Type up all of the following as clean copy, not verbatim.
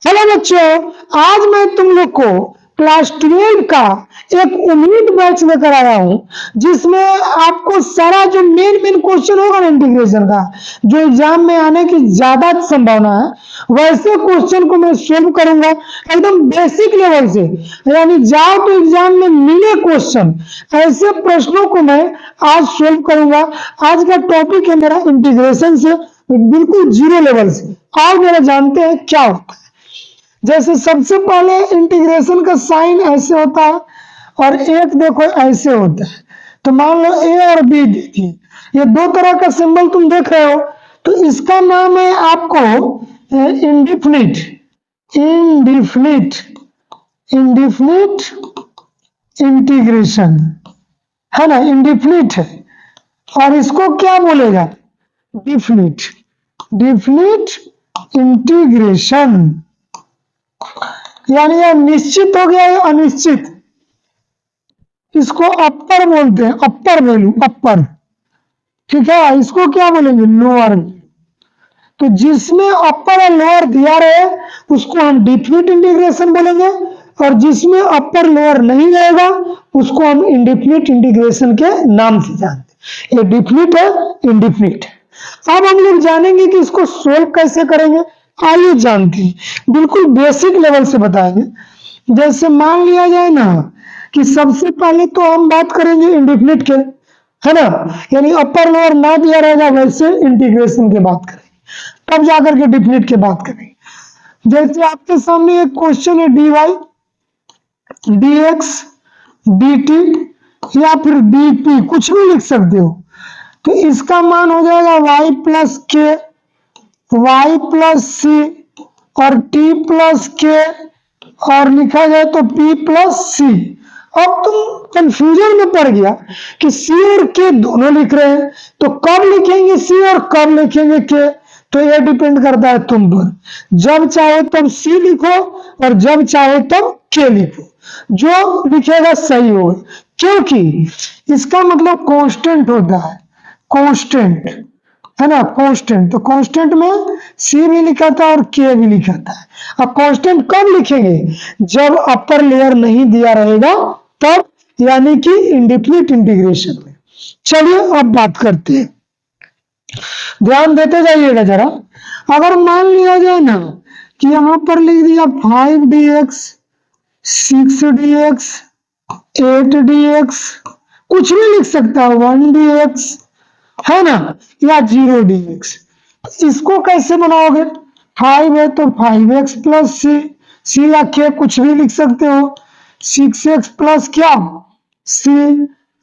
Hello बच्चों, आज मैं तुम लोग को क्लास 12 का एक उम्मीद बैच लेकर आया हूं, जिसमें आपको सारा जो मेन क्वेश्चन होगा ना इंटीग्रेशन का, जो एग्जाम में आने की ज्यादा संभावना है, वैसे क्वेश्चन को मैं सोल्व करूंगा एकदम बेसिक लेवल से। यानी जाओ तो एग्जाम में मिले क्वेश्चन, ऐसे प्रश्नों को मैं आज सोल्व करूंगा। आज का टॉपिक है मेरा इंटीग्रेशन से बिल्कुल जीरो लेवल से। और मेरा जानते हैं क्या होता है। जैसे सबसे पहले इंटीग्रेशन का साइन ऐसे होता है और एक देखो ऐसे होता है। तो मान लो ए और बी देखिए, ये दो तरह का सिंबल तुम देख रहे हो, तो इसका नाम है आपको इंडिफिनिट इंडिफिनिट इंडिफिनिट इंटीग्रेशन, है ना, इंडिफिनिट है। और इसको क्या बोलेगा? Definite definite integration. यानी यह निश्चित हो गया है अनिश्चित, इसको अपर बोलते हैं, अपर वैल्यू, अपर। ठीक है, इसको क्या बोलेंगे? लोअर। तो जिसमें अपर और लोअर दिया रहे उसको हम डिफिनिट इंटीग्रेशन बोलेंगे, और जिसमें अपर लोअर नहीं रहेगा उसको हम इंडिफिनिट इंटीग्रेशन के नाम से जानते हैं। ये डिफिनिट है, इंडिफिनिट है। अब हम लोग जानेंगे कि इसको सोल्व कैसे करेंगे। आइए जानते हैं, बिल्कुल बेसिक लेवल से बताएंगे। जैसे मान लिया जाए ना कि सबसे पहले तो हम बात करेंगे इंडिफिनिट के, है ना, यानी अपर लोअर ना दिया रहेगा, वैसे इंटीग्रेशन की बात करेंगे, तब जाकर के डिफिनिट की बात करेंगे। जैसे आपके सामने एक क्वेश्चन है, dy dx dt या फिर dt, कुछ भी लिख सकते हो। तो इसका मान हो जाएगा y प्लस के, y प्लस सी और t प्लस के, और लिखा जाए तो p प्लस सी। अब तुम कंफ्यूजन में पड़ गया कि c और k दोनों लिख रहे हैं, तो कब लिखेंगे c और कब लिखेंगे k? तो ये डिपेंड करता है तुम पर। जब चाहे तब c लिखो और जब चाहे तब k लिखो, जो लिखेगा सही होगा, क्योंकि इसका मतलब कांस्टेंट होता है, कांस्टेंट, है ना, कांस्टेंट। तो कांस्टेंट में c भी लिखा था और k भी लिखा था। अब कांस्टेंट कब लिखेंगे? जब अपर लेयर नहीं दिया रहेगा तब, यानी कि इंडिफिनिट इंटीग्रेशन में। चलिए अब बात करते हैं, ध्यान देते जाइएगा जरा। अगर मान लिया जाए ना कि यहां पर लिख दिया 5dx 6dx 8dx, कुछ भी लिख सकता है, 1dx, है ना, या 0dx। इसको कैसे बनाओगे? 5 है तो 5x प्लस c या k, कुछ भी लिख सकते हो। 6x प्लस क्या? c,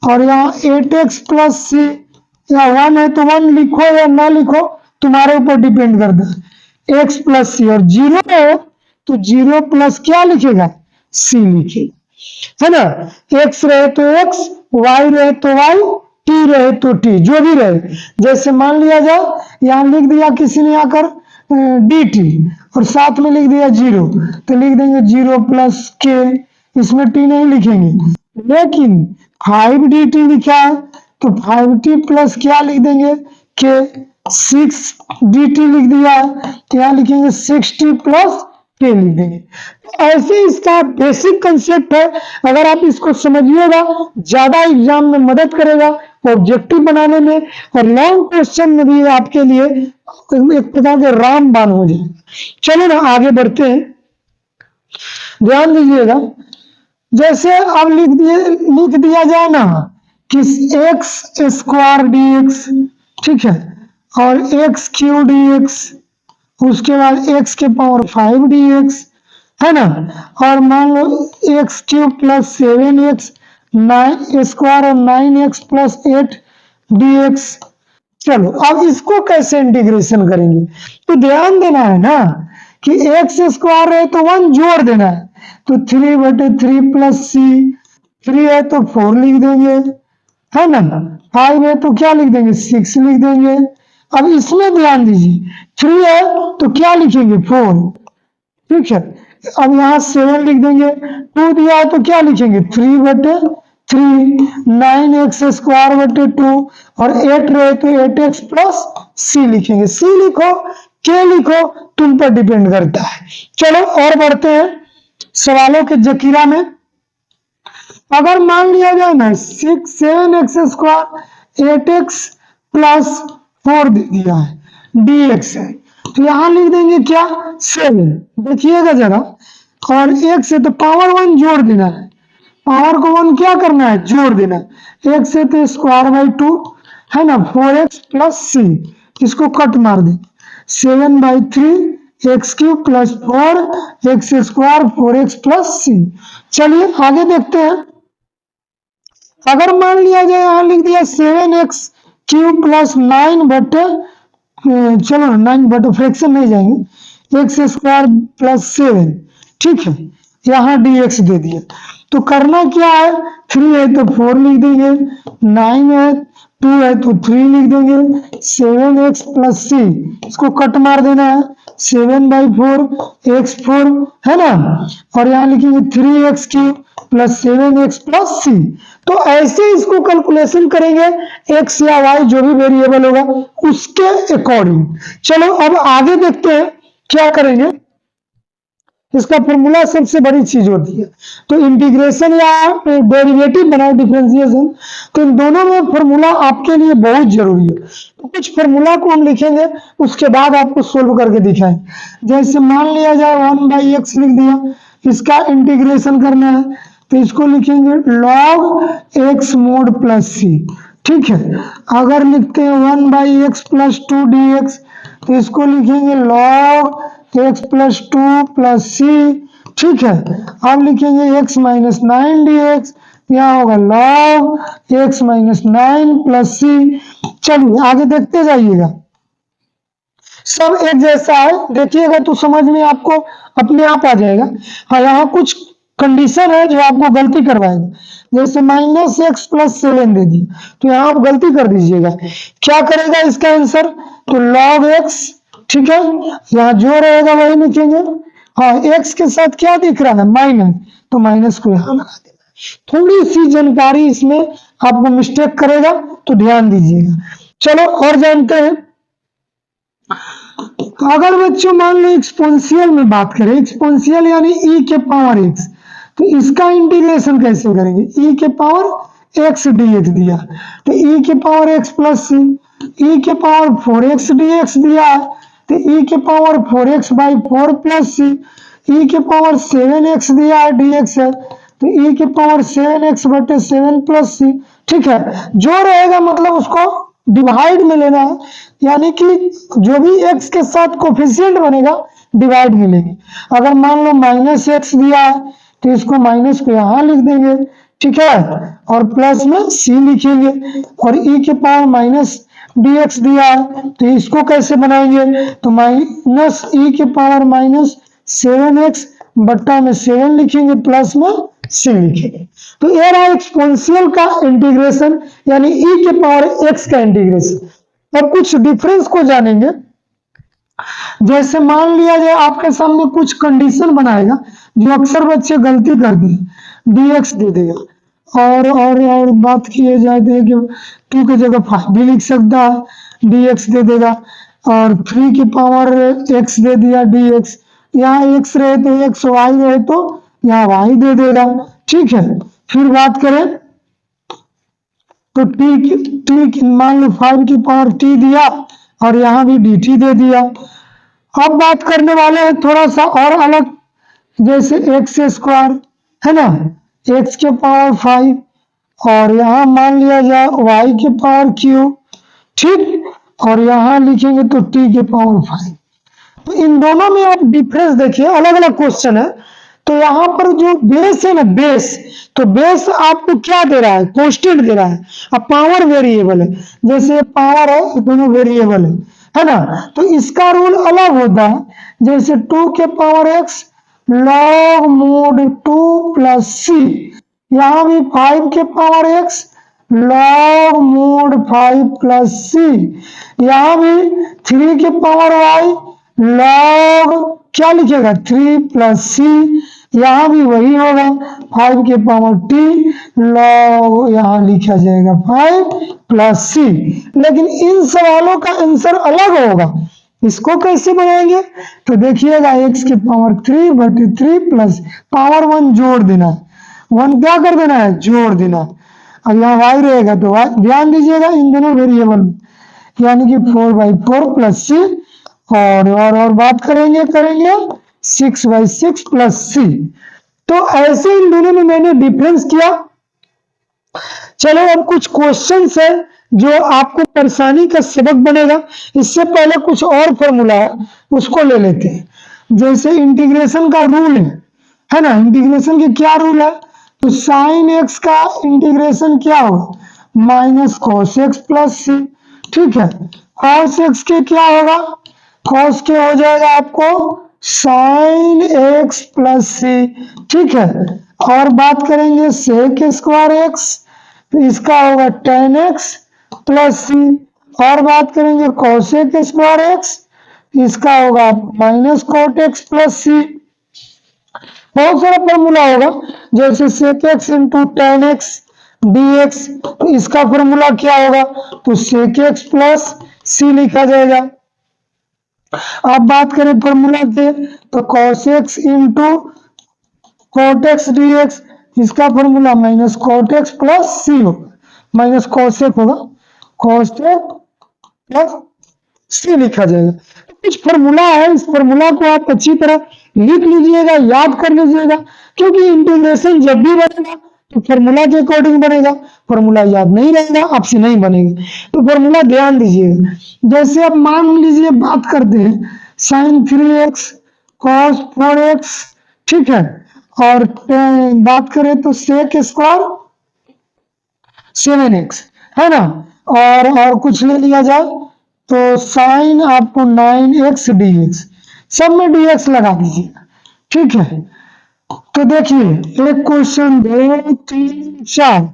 और यहाँ 8x प्लस c, या 1 है तो 1 लिखो या ना लिखो, तुम्हारे ऊपर डिपेंड करता है। x प्लस सी, और 0 है तो 0 प्लस क्या लिखेगा? c लिखेगा, है ना। x रहे तो x, y रहे तो y, t रहे तो t, जो भी रहे। जैसे मान लिया जाए यहाँ लिख दिया किसी ने आकर dt और साथ में लिख दिया 0, तो लिख देंगे 0 प्लस k, इसमें t नहीं लिखेंगे। लेकिन 5dt लिखा है तो 5t प्लस क्या लिख देंगे? k। 6dt लिख दिया है तो यहाँ लिखेंगे 6t प्लस k लिख देंगे। ऐसे इसका बेसिक कंसेप्ट है, अगर आप इसको समझिएगा ज्यादा एग्जाम में मदद करेगा, ऑब्जेक्टिव बनाने में और लॉन्ग क्वेश्चन में भी आपके लिए एक प्रकार के रामबाण हो जाएगा। चलो ना आगे बढ़ते हैं, ध्यान दीजिएगा। जैसे अब लिख दिया जाए ना कि x स्क्वायर dx, ठीक है, और x क्यू dx, उसके बाद x के पावर 5 dx, है ना, और मान लो x Q plus 7x 9 square और 9x प्लस 8 dx। चलो अब इसको कैसे इंटीग्रेशन करेंगे? तो ध्यान देना है ना कि x स्क्वायर है तो 1 जोड़ देना है, तो 3/3 प्लस c, 3 है तो 4 लिख देंगे, है ना, 5 है तो क्या लिख देंगे? 6 लिख देंगे। अब इसमें ध्यान दीजिए, 3 है तो क्या लिखेंगे? 4, ठीक है। अब यहाँ 7 लिख देंगे, 2 दिया है तो क्या लिखेंगे? 3/3, 9x स्क्वायर बटे 2, और 8 रहे तो 8x प्लस c लिखेंगे। c लिखो, k लिखो, तुम पर डिपेंड करता है। चलो और बढ़ते हैं सवालों के जकीरा में। अगर मान लिया जाए ना 7x² 8x प्लस 4 दे दिया है, dx है, तो यहां लिख देंगे क्या 7। देखिएगा जरा, और x से तो पावर 1 जोड़ देना है, पावर को 1 क्या करना है, जोड़ देना है। x से तो स्क्वायर बाई 2 है ना, 4x प्लस c, इसको कट मार दें, 7/3 x³ plus 4x² 4x plus c। चलिए आगे देखते हैं। अगर मान लिया जाए यहां लिख दिया 7x³ प्लस 9 बटे, चलो 9 बटे फ्रैक्शन नहीं जाएंगे, x² प्लस 7, ठीक है, यहाँ dx दे दिया। तो करना क्या है, 3 है तो 4 लिख देंगे, 9 है 2 है तो 3 लिख देंगे, 7x प्लस c, इसको कट मार देना है, 7/4 x4 है ना, और यहाँ लिखेंगे 3x³ plus 7x plus c। तो ऐसे इसको कैलकुलेशन करेंगे x या y जो भी वेरिएबल होगा उसके अकॉर्डिंग। चलो अब आगे देखते हैं क्या करेंगे। इसका फॉर्मूला सबसे बड़ी चीज होती है, तो इंटीग्रेशन या डेरिवेटिव बनाए डिफरेंशिएशन, तो इन दोनों में फॉर्मूला आपके लिए बहुत जरूरी है। तो कुछ फॉर्मूला को हम लिखेंगे, उसके बाद आपको सोल्व करके दिखाएंगे। जैसे मान लिया जाए 1/x लिख दिया, इसका इंटीग्रेशन करना है, तो इसको लिखेंगे log x mod plus c, ठीक है। अगर लिखते हैं 1/x प्लस 2 dx, तो इसको लिखेंगे log x plus 2 plus c, ठीक है। अब लिखेंगे x माइनस 9 dx, यहाँ होगा log x minus 9 plus c। चलिए आगे देखते जाइएगा, सब एक जैसा है, देखिएगा तो समझ में आपको अपने आप आ जाएगा। हाँ, यहाँ कुछ कंडीशन है जो आपको गलती करवाएगा, जैसे -x प्लस 7 दे दी, तो यहाँ आप गलती कर दीजिएगा। क्या करेगा इसका आंसर, तो log x, ठीक है, यहाँ जो रहेगा वही लिखेंगे। हाँ, x के साथ क्या दिख रहा है, माइनस, तो माइनस को यहाँ लगा देना। थोड़ी सी जानकारी इसमें आपको मिस्टेक करेगा, तो ध्यान दीजिएगा। चलो और जानते हैं, अगर बच्चों मान लो एक्सपोनेंशियल में बात करें, एक्सपोनेंशियल यानी e के पावर x, तो इसका इंटीग्रेशन कैसे करेंगे, e के पावर x dx दिया, तो e के power x plus c, e के पावर 4x dx दिया है, तो e के power 4x/4 plus c, e के पावर 7x दिया है dx है, तो e के पावर 7x/7 प्लस c, ठीक है। जो रहेगा मतलब उसको डिवाइड में लेना है, यानी कि जो भी x के साथ कोफिशिएंट बनेगा डिवाइड में लेंगे। अगर मान लो -x दिया है, तो इसको माइनस को यहाँ लिख देंगे, ठीक है, और प्लस में c लिखेंगे, और e के पावर माइनस dx दिया है, तो इसको कैसे बनाएंगे, तो माइनस e के पावर माइनस 7x बट्टा में 7 लिखेंगे, प्लस में c लिखेंगे। तो ये रहा एक्सपोनेंशियल का इंटीग्रेशन, यानी e के पावर x का इंटीग्रेशन। अब कुछ डिफरेंस को जानेंगे। जैसे मान लिया जाए आपके सामने कुछ कंडीशन बनाएगा, जो अक्सर बच्चे गलती करते हैं, dx दे देगा, और बात की जाए तो 2 की जगह 5 भी लिख सकता है, dx दे देगा, और 3 की पावर x दे दिया dx, यहाँ x रहे तो x, y रहे तो यहाँ y दे देगा, ठीक है। फिर बात करें तो t मान लो 5 की पावर t दिया, और यहाँ भी dt दे दिया। अब बात करने वाले हैं थोड़ा सा और अलग, जैसे x² है ना, x के पावर 5, और यहाँ मान लिया जाए y के पावर q, ठीक, और यहाँ लिखेंगे तो t के पावर 5। तो इन दोनों में आप डिफरेंस देखिए, अलग अलग क्वेश्चन है। तो यहाँ पर जो बेस है ना, बेस, तो बेस आपको क्या दे रहा है, कांस्टेंट दे रहा है, अब पावर वेरिएबल है, जैसे पावर है दोनों वेरिएबल है ना, तो इसका रूल अलग होता है। जैसे 2 के power x log mod 2 plus c, यहाँ भी 5 के power x log mod 5 plus c, यहाँ भी 3 के पावर y log क्या लिखेगा 3 प्लस c, यहाँ भी वही होगा 5 के पावर t log यहाँ लिखा जाएगा 5 प्लस c। लेकिन इन सवालों का आंसर अलग होगा, इसको कैसे बनाएंगे? तो देखिएगा x की पावर 3 बटे 3 प्लस पावर 1 जोड़ देना है, 1 क्या कर देना है? जोड़ देना। अब यहाँ y रहेगा तो y ध्यान दीजिएगा इन दोनों वेरिएबल, यानी कि 4/4 प्लस c और बात करेंगे 6/6 प्लस c। तो ऐसे इन दोनों में मैंने डिफरेंस किया। चलो अब कुछ क्वेश्चंस है जो आपको परेशानी का सबक बनेगा। इससे पहले कुछ और फॉर्मूला है उसको ले लेते हैं। जैसे इंटीग्रेशन का रूल है ना, इंटीग्रेशन की क्या रूल है? तो साइन एक्स का इंटीग्रेशन क्या होगा? माइनस कॉस एक्स प्लस सी। ठीक है, कॉस एक्स के क्या होगा? कॉस के हो जाएगा आपको साइन एक्स प्लस सी। ठीक है, और बात करेंगे सेक स्क्वायर एक्स, तो इसका होगा tan x प्लस सी। और बात करेंगे कोसेक स्क्वायर एक्स, इसका होगा minus cot x plus c. बहुत सारा फॉर्मूला होगा, जैसे sec x into tan x d x, तो इसका फॉर्मूला क्या होगा? तो सेक एक्स प्लस सी लिखा जाएगा। अब बात करें फॉर्मूला के, तो cos x into cot x d x, इसका formula minus cot x plus c होगा, माइनस कॉसेक होगा, कॉसेक प्लस सी लिखा जाएगा। कुछ फॉर्मूला है, इस फॉर्मूला को आप अच्छी तरह लिख लीजिएगा, याद कर लीजिएगा, क्योंकि इंटीग्रेशन जब भी बनेगा तो फॉर्मूला के अकॉर्डिंग बनेगा। फॉर्मूला याद नहीं रहेगा आपसे नहीं बनेगा, तो फॉर्मूला ध्यान दीजिएगा। जैसे अब मान लीजिए बात करते हैं साइन 3x कॉस 4x, ठीक है, और बात करें तो सेक स्क्वायर 7x, है ना, और कुछ ले लिया जाए तो साइन आपको 9x dx, सब में dx लगा दीजिएगा। ठीक है, तो देखिए एक क्वेश्चन 2 3 4,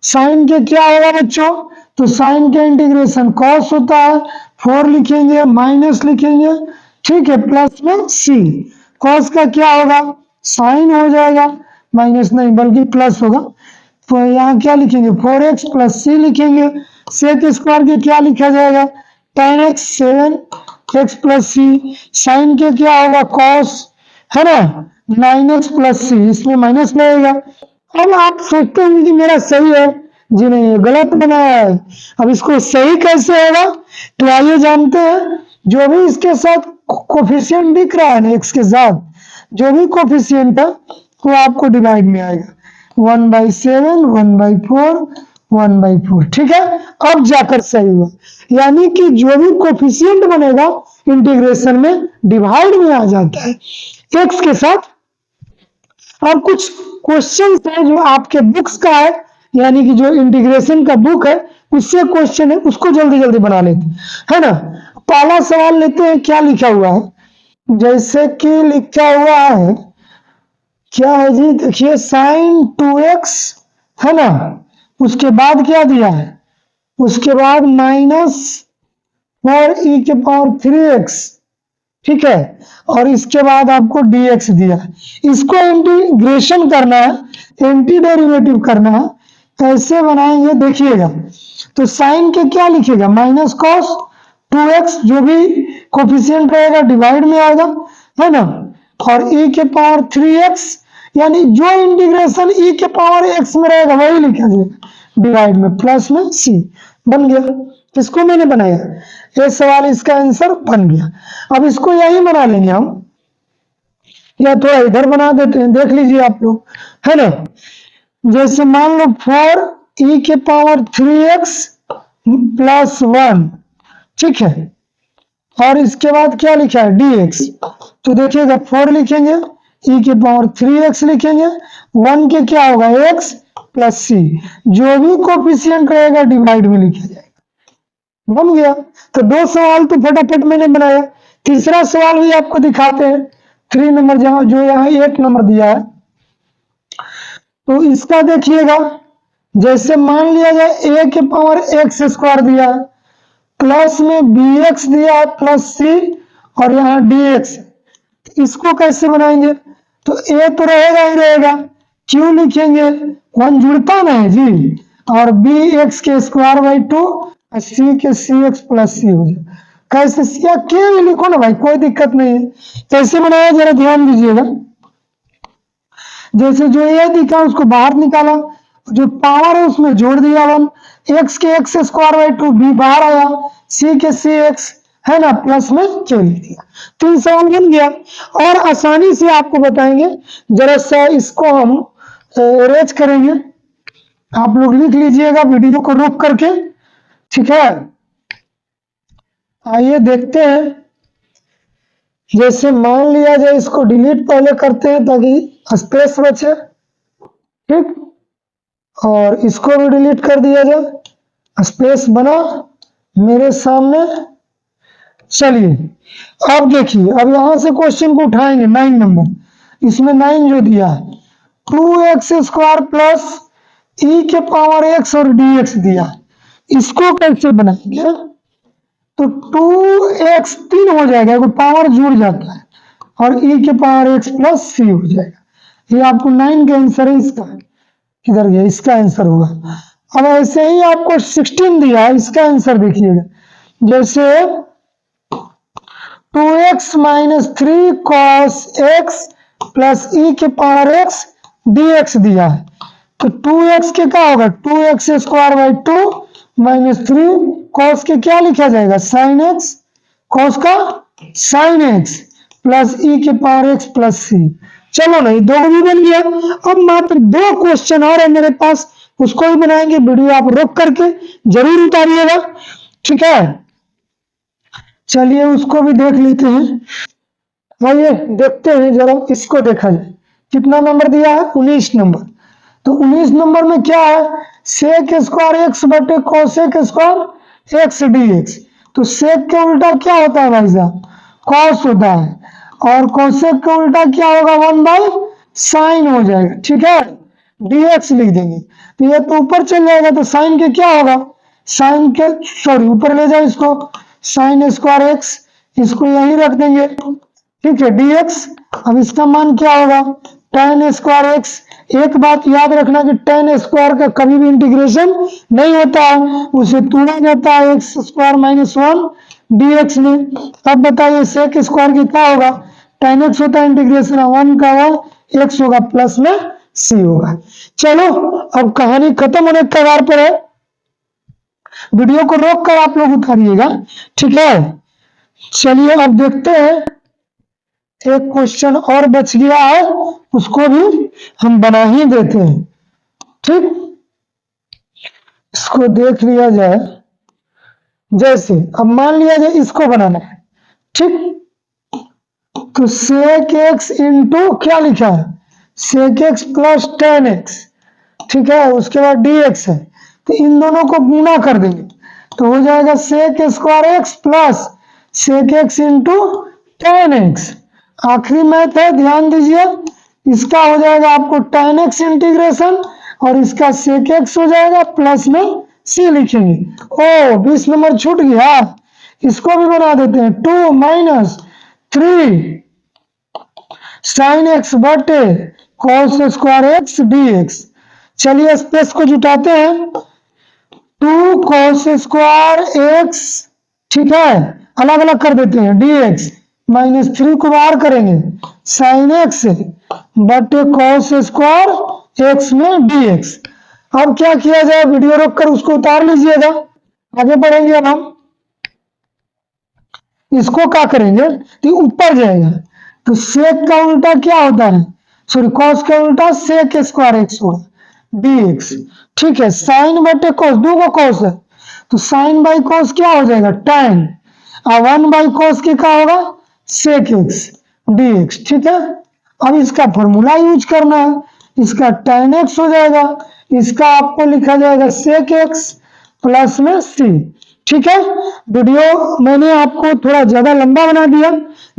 साइन के क्या होगा बच्चों? तो साइन के इंटीग्रेशन कॉस होता है, 4 लिखेंगे माइनस लिखेंगे, ठीक है, प्लस में सी। कॉस का क्या होगा? साइन हो जाएगा, माइनस नहीं बल्कि प्लस होगा, तो यहाँ क्या लिखेंगे? 4x प्लस सी लिखेंगे। सेक स्क्वायर के क्या लिखा जाएगा? tan x 7x प्लस सी। साइन के क्या होगा? कॉस, है ना, 9x प्लस सी, इसमें माइनस लगेगा। अब आप सोचते हैं कि मेरा सही है, जी नहीं ये गलत बनाया है। अब इसको सही कैसे होगा? तो आइए जानते हैं। जो भी इसके साथ कोफिशिएंट दिख रहा है ना, एक्स के साथ जो भी कोफिशिएंट है वो आपको डिवाइड में आएगा, 1/7 1/4 1/4। ठीक है, अब जाकर सही हुआ, यानी कि जो भी कोफिशिएंट बनेगा इंटीग्रेशन में डिवाइड में आ जाता है एक्स के साथ। और कुछ क्वेश्चन है जो आपके बुक्स का है, यानी कि जो इंटीग्रेशन का बुक है उससे क्वेश्चन है, उसको जल्दी जल्दी बना लेते है ना। पहला सवाल लेते हैं, क्या लिखा हुआ है? जैसे कि लिखा हुआ है, क्या है जी? देखिए साइन 2x, है ना, उसके बाद क्या दिया है? उसके बाद माइनस 4e के पावर 3x, ठीक है, और इसके बाद आपको dx दिया है। इसको इंटीग्रेशन करना है, एंटी डेरिवेटिव करना है, कैसे बनाएंगे देखिएगा। तो साइन के क्या लिखेगा? माइनस कॉस 2x, जो भी कोफिशिएंट रहेगा डिवाइड में आएगा, है ना, और e के पावर 3x, यानी जो इंटीग्रेशन e के पावर x में रहेगा वही लिखा जाएगा डिवाइड में, प्लस में c। बन गया, इसको मैंने बनाया, ये सवाल इसका आंसर बन गया। अब इसको यही बना लेंगे हम, या थोड़ा इधर बना देते हैं, देख लीजिए आप लोग, है ना। जैसे मान लो 4e के पावर 3x प्लस 1, ठीक है, और इसके बाद क्या लिखा है? dx। तो देखिएगा 4 लिखेंगे, e के पावर 3x लिखेंगे, 1 के क्या होगा? x प्लस c, जो भी कोफिशिएंट रहेगा डिवाइड में लिखा जाएगा। बन गया। तो 2 सवाल तो फटाफट मैंने बनाया। तीसरा सवाल भी आपको दिखाते हैं, 3 नंबर जहां जो यहाँ 8 नंबर दिया है, तो इसका देखिएगा। जैसे मान लिया जाए a के पावर x स्क्वायर दिया है, प्लस में bx दिया है प्लस c, और यहाँ dx। इसको कैसे बनाएंगे? तो a तो रहेगा ही रहेगा, q लिखेंगे, 1 जुड़ता ना है जी, और bx के स्क्वायर बाई 2 और c के cx प्लस c हो जाए। कैसे या के भी लिखो ना भाई, कोई दिक्कत नहीं है। कैसे बनाया जरा ध्यान दीजिएगा। जैसे जो ए दिखा उसको बाहर निकाला, जो पावर है उसमें जोड़ दिया 1, एक्स के एक्स स्क्वायर बाई 2 बी बाहर आया, सी के सी एक्स है ना, प्लस में जोड़ दिया। 3 सवाल बन गया। और आसानी से आपको बताएंगे, जरा सा इसको हम अरेंज करेंगे, आप लोग लिख लीजिएगा वीडियो को रोक करके, ठीक है। आइए देखते हैं। जैसे मान लिया जाए, इसको डिलीट पहले करते हैं ताकि स्पेस बचे, ठीक, और इसको भी डिलीट कर दिया जाए, स्पेस बना मेरे सामने। चलिए अब देखिए, अब यहां से क्वेश्चन को उठाएंगे 9 नंबर। इसमें 9 जो दिया है 2x स्क्वायर प्लस ई के पावर x और dx दिया है, इसको कैसे बनाएंगे? तो 2x 3 हो जाएगा, कोई पावर जुड़ जाता है, और e के पावर x प्लस सी हो जाएगा। ये आपको 9 का आंसर है। इसका किधर गया? इसका आंसर होगा। अब ऐसे ही आपको 16 दिया है, इसका आंसर देखिएगा। जैसे 2x minus 3 cos x plus e के पावर x dx दिया है, तो 2x के क्या होगा? 2x square by 2 minus 3 cos के क्या लिखा जाएगा? साइन x, कॉस का साइन x प्लस ई के पावर x प्लस सी। चलो नहीं, 2 भी बन गया। अब मात्र 2 क्वेश्चन और है मेरे पास, उसको भी बनाएंगे। वीडियो आप रोक करके जरूर उतारिएगा, ठीक है। चलिए उसको भी देख लेते हैं। आइए देखते हैं जरा, इसको देखा जाए। कितना नंबर दिया है? 19 नंबर। तो 19 नंबर में क्या है? सेक स्क्वायर एक्स बटे कोसेक स्क्वायर एक्स dx। तो सेक के उल्टा क्या होता है भाई साहब? कॉस होता है, और कोसेक का उल्टा क्या होगा? 1 बाई साइन हो जाएगा, ठीक है। dx लिख देंगे, तो ये तो ऊपर चल जाएगा, तो साइन के क्या होगा? साइन के, सॉरी ऊपर ले जाओ इसको, साइन स्क्वायर एक्स, इसको यहीं रख देंगे, ठीक है, dx। अब इसका मान क्या होगा? tan square x. एक बात याद रखना कि tan स्क्वायर का कभी भी इंटीग्रेशन नहीं होता है, उसे तोड़ा जाता है एक्स स्क्वायर माइनस 1 dx में। अब बताइए सेक स्क्वायर की क्या होगा? tan x होता है इंटीग्रेशन 1 का 1 x होगा प्लस में c होगा। चलो अब कहानी खत्म होने के कगार पर है, वीडियो को रोक कर आप लोग उतारिएगा, ठीक है। चलिए अब देखते हैं, एक क्वेश्चन और बच गया है, उसको भी हम बना ही देते हैं, ठीक। इसको देख लिया जाए। जैसे अब मान लिया जाए इसको बनाना है, ठीक। तो सेक एक्स इंटू क्या लिखा है? Sec x plus tan x, ठीक है। उसके बाद dx है, तो इन दोनों को गुना कर देंगे, तो हो जाएगा sec square x plus sec x into tan x। आखिरी मैथ है, ध्यान दीजिए। इसका हो जाएगा आपको tan x इंटीग्रेशन, और इसका सेक एक्स हो जाएगा प्लस में c लिखेंगे। ओ 20 नंबर छूट गया, इसको भी बना देते हैं। 2 माइनस 3 साइन एक्स बटे कॉस स्क्वायर एक्स dx। चलिए स्पेस को जुटाते हैं। 2 कॉस स्क्वायर एक्स, ठीक है, अलग अलग कर देते हैं, dx माइनस 3 को बाहर करेंगे, साइन एक्स बटे कॉस स्क्वायर एक्स में dx। अब क्या किया जाए? वीडियो रोक कर उसको उतार लीजिएगा, आगे बढ़ेंगे। अब हम इसको क्या करेंगे? तो ऊपर जाएगा, तो सेक का उल्टा क्या होता है? सॉरी, कॉस का उल्टा सेक स्क्वायर एक्स होगा dx, ठीक है। साइन बटे कॉस, 2 को कॉस है, तो साइन बाई कॉस क्या हो जाएगा? tan, और 1 बाई कॉस के क्या होगा? सेक एक्स dx, ठीक है। अब इसका फॉर्मूला यूज करना है, इसका tan x हो जाएगा, इसका आपको लिखा जाएगा सेक एक्स प्लस में c, ठीक है। वीडियो मैंने आपको थोड़ा ज्यादा लंबा बना दिया,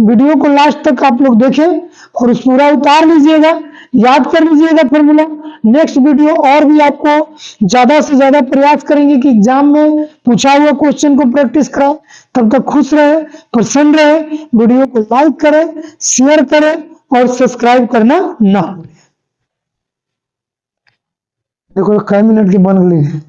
वीडियो को लास्ट तक आप लोग देखें और उस पूरा उतार लीजिएगा, याद कर लीजिएगा फॉर्मूला। नेक्स्ट वीडियो और भी आपको ज्यादा से ज्यादा प्रयास करेंगे कि एग्जाम में पूछा हुआ क्वेश्चन को प्रैक्टिस कराएं। तब तक खुश रहे, प्रसन्न रहे। वीडियो को लाइक करें, शेयर करें और सब्सक्राइब करना ना भूलें। देखो कई मिनट की बन गई है।